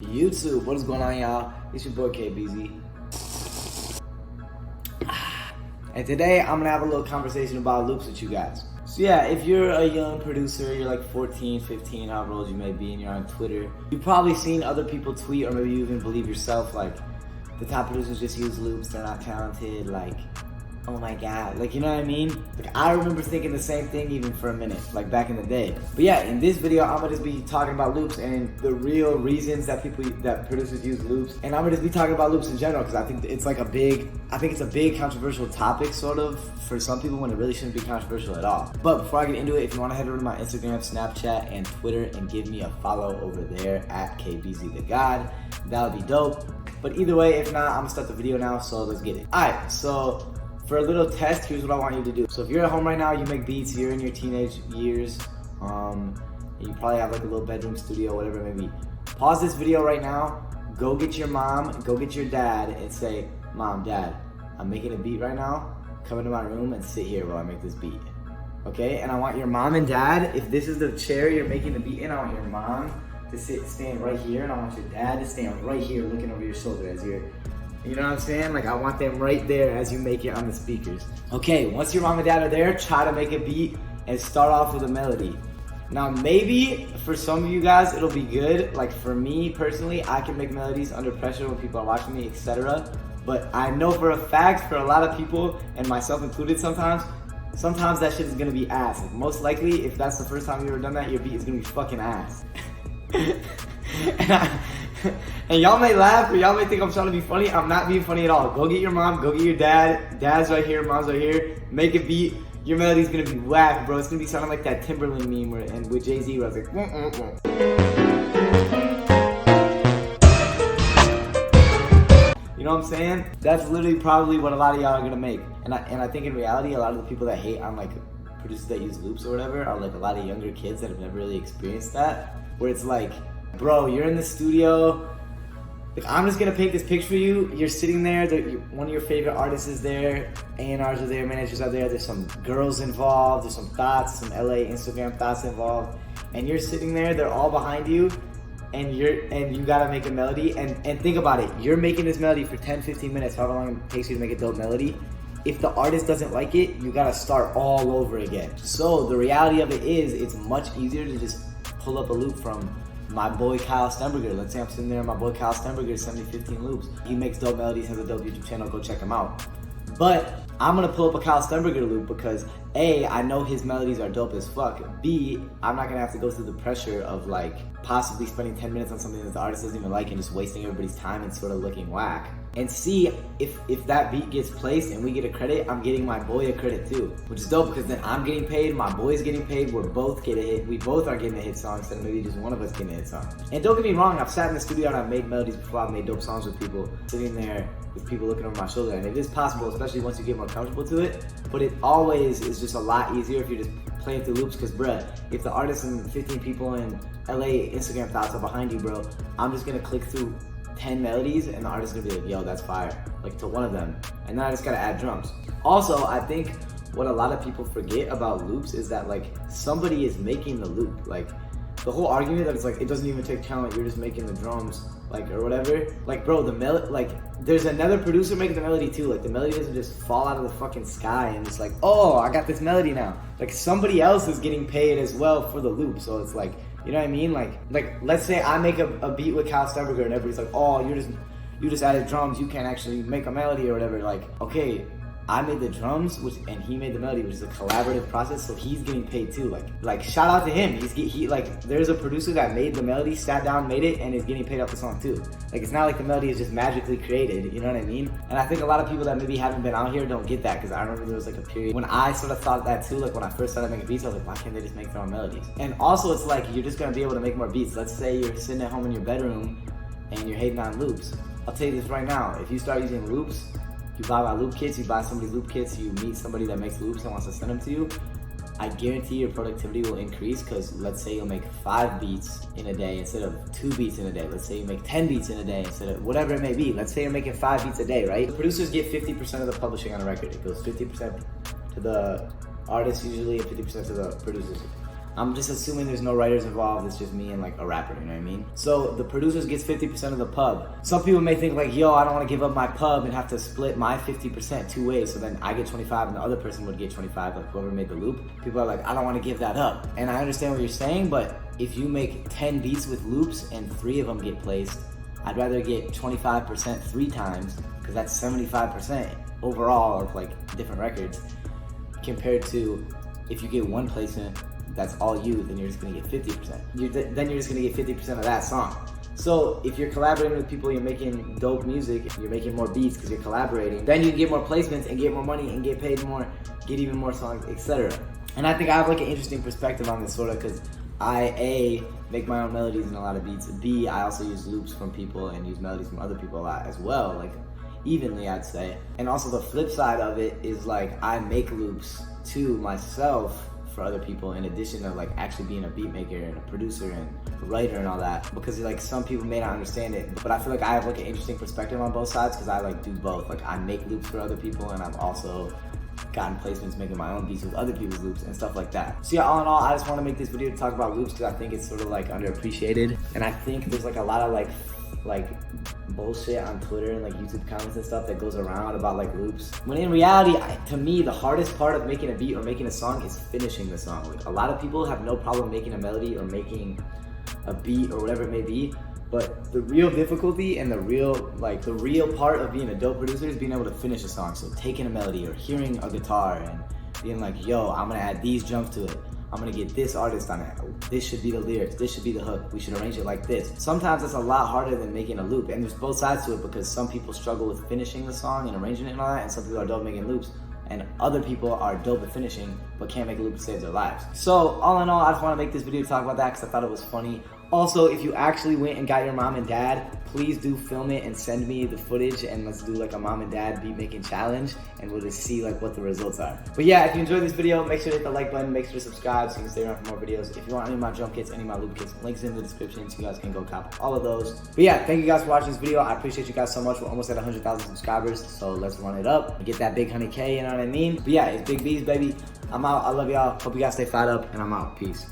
YouTube, what is going on, y'all? It's your boy KBeaZy. And today I'm gonna have a little conversation about loops with you guys. So yeah, if you're a young producer, you're like 14, 15, however old you may be, and you're on Twitter, you've probably seen other people tweet, or maybe you even believe yourself, like, the top producers just use loops, they're not talented, like, oh my god, like, you know what I mean? Like, I remember thinking the same thing even for a minute, like back in the day. But yeah, in this video, I'm gonna just be talking about loops and the real reasons that producers use loops. And I'm gonna just be talking about loops in general, because I think it's like it's a big controversial topic, sort of, for some people, when it really shouldn't be controversial at all. But before I get into it, if you wanna head over to my Instagram, Snapchat, and Twitter and give me a follow over there at KBeaZy, that would be dope. But either way, if not, I'm gonna start the video now, so let's get it. Alright, so for a little test, here's what I want you to do. So if you're at home right now, you make beats, you're in your teenage years, and you probably have like a little bedroom studio, whatever it may be. Pause this video right now, go get your mom, go get your dad, and say, Mom, Dad, I'm making a beat right now, come into my room and sit here while I make this beat. Okay, and I want your mom and dad, if this is the chair you're making the beat in, I want your mom to stand right here, and I want your dad to stand right here looking over your shoulder as you're, you know what I'm saying? Like, I want them right there as you make it on the speakers. Okay, once your mom and dad are there, try to make a beat and start off with a melody. Now, maybe for some of you guys, it'll be good. Like, for me personally, I can make melodies under pressure when people are watching me, etc. But I know for a fact, for a lot of people, and myself included sometimes that shit is gonna be ass. Like, most likely, if that's the first time you've ever done that, your beat is gonna be fucking ass. And y'all may laugh, or y'all may think I'm trying to be funny. I'm not being funny at all. Go get your mom, go get your dad. Dad's right here, mom's right here. Make a beat. Your melody's gonna be whack, bro. It's gonna be sounding like that Timberland meme and with Jay-Z where I was like, You know what I'm saying? That's literally probably what a lot of y'all are gonna make. And I think in reality, a lot of the people that hate on like producers that use loops or whatever are like a lot of younger kids that have never really experienced that. Where it's like, bro, you're in the studio, like, I'm just gonna paint this picture for you. You're sitting there, one of your favorite artists is there, A&Rs are there, managers are there, there's some girls involved, there's some thoughts, some LA Instagram thoughts involved, and you're sitting there, they're all behind you, and you gotta make a melody, and think about it, you're making this melody for 10-15 minutes, however long it takes you to make a dope melody. If the artist doesn't like it, you gotta start all over again. So the reality of it is, it's much easier to just pull up a loop from my boy Kyle Steinberg. Let's say I'm sitting there and my boy Kyle Steinberg sent me 15 loops. He makes dope melodies, has a dope YouTube channel, go check him out. But I'm gonna pull up a Kyle Steinberg loop because A, I know his melodies are dope as fuck. B, I'm not gonna have to go through the pressure of like possibly spending 10 minutes on something that the artist doesn't even like and just wasting everybody's time and sort of looking whack. And C, if that beat gets placed and we get a credit, I'm getting my boy a credit too, which is dope because then I'm getting paid, my boy's getting paid, we both are getting a hit song instead of maybe just one of us getting a hit song. And don't get me wrong, I've sat in the studio and I've made melodies before, I've made dope songs with people, sitting there with people looking over my shoulder, and it is possible, especially once you get more comfortable to it, but it always is just a lot easier if you're just playing through loops, because bruh, if the artist and 15 people in LA Instagram thoughts are behind you, bro, I'm just gonna click through 10 melodies and the artist is gonna be like, yo, that's fire, like to one of them, and then I just gotta add drums. Also, I think what a lot of people forget about loops is that like somebody is making the loop. Like the whole argument that it's like it doesn't even take talent, you're just making the drums, like, or whatever, like, bro, the melody, like, there's another producer making the melody too. Like, the melody doesn't just fall out of the fucking sky and just like, oh, I got this melody now. Like, somebody else is getting paid as well for the loop. So it's like, you know what I mean? Like let's say I make a beat with Kyle Steinberg and everybody's like, oh, you just added drums, you can't actually make a melody or whatever. Like, okay, I made the drums, and he made the melody, which is a collaborative process, so he's getting paid too. Like shout out to him. He like, there's a producer that made the melody, sat down, made it, and is getting paid off the song too. Like, it's not like the melody is just magically created, you know what I mean? And I think a lot of people that maybe haven't been out here don't get that, because I remember there was like a period when I sort of thought that too. Like, when I first started making beats, I was like, why can't they just make their own melodies? And also, it's like, you're just gonna be able to make more beats. Let's say you're sitting at home in your bedroom and you're hating on loops. I'll tell you this right now, if you start using loops, you buy my loop kits, you buy somebody's loop kits, you meet somebody that makes loops and wants to send them to you, I guarantee your productivity will increase, because let's say you'll make 5 beats in a day instead of 2 beats in a day. Let's say you make 10 beats in a day instead of whatever it may be. Let's say you're making 5 beats a day, right? The producers get 50% of the publishing on a record. It goes 50% to the artists usually and 50% to the producers. I'm just assuming there's no writers involved, it's just me and like a rapper, you know what I mean? So the producers gets 50% of the pub. Some people may think like, yo, I don't want to give up my pub and have to split my 50% two ways, so then I get 25 and the other person would get 25, like whoever made the loop. People are like, I don't want to give that up. And I understand what you're saying, but if you make 10 beats with loops and 3 of them get placed, I'd rather get 25% 3 times, because that's 75% overall of like different records, compared to if you get 1 placement, that's all you, then you're just gonna get 50%. Then you're just gonna get 50% of that song. So if you're collaborating with people, you're making dope music, you're making more beats because you're collaborating, then you can get more placements and get more money and get paid more, get even more songs, etc. And I think I have like an interesting perspective on this sort of, because I, A, make my own melodies in a lot of beats. B, I also use loops from people and use melodies from other people a lot as well, like evenly I'd say. And also the flip side of it is like I make loops to myself for other people, in addition to like actually being a beat maker and a producer and a writer and all that, because like some people may not understand it, but I feel like I have like an interesting perspective on both sides, because I like do both. Like I make loops for other people, and I've also gotten placements making my own beats with other people's loops and stuff like that. So yeah, all in all, I just want to make this video to talk about loops because I think it's sort of like underappreciated, and I think there's like a lot of like bullshit on Twitter and like YouTube comments and stuff that goes around about like loops, when in reality, to me, the hardest part of making a beat or making a song is finishing the song. Like a lot of people have no problem making a melody or making a beat or whatever it may be, but the real difficulty and the real part of being a dope producer is being able to finish a song. So taking a melody or hearing a guitar and being like, yo, I'm gonna add these jumps to it, I'm gonna get this artist on it, this should be the lyrics, this should be the hook, we should arrange it like this. Sometimes it's a lot harder than making a loop, and there's both sides to it, because some people struggle with finishing the song and arranging it and all that, and some people are dope making loops, and other people are dope at finishing but can't make a loop to save their lives. So all in all, I just want to make this video to talk about that because I thought it was funny. Also, if you actually went and got your mom and dad, please do film it and send me the footage, and let's do like a mom and dad beat making challenge, and we'll just see like what the results are. But yeah, if you enjoyed this video, make sure to hit the like button, make sure to subscribe so you can stay around for more videos. If you want any of my drum kits, any of my loop kits, links in the description so you guys can go cop all of those. But yeah, thank you guys for watching this video. I appreciate you guys so much. We're almost at 100,000 subscribers, so let's run it up and get that big 100K, you know what I mean? But yeah, it's KBeaZy, baby. I'm out. I love y'all. Hope you guys stay fired up, and I'm out. Peace.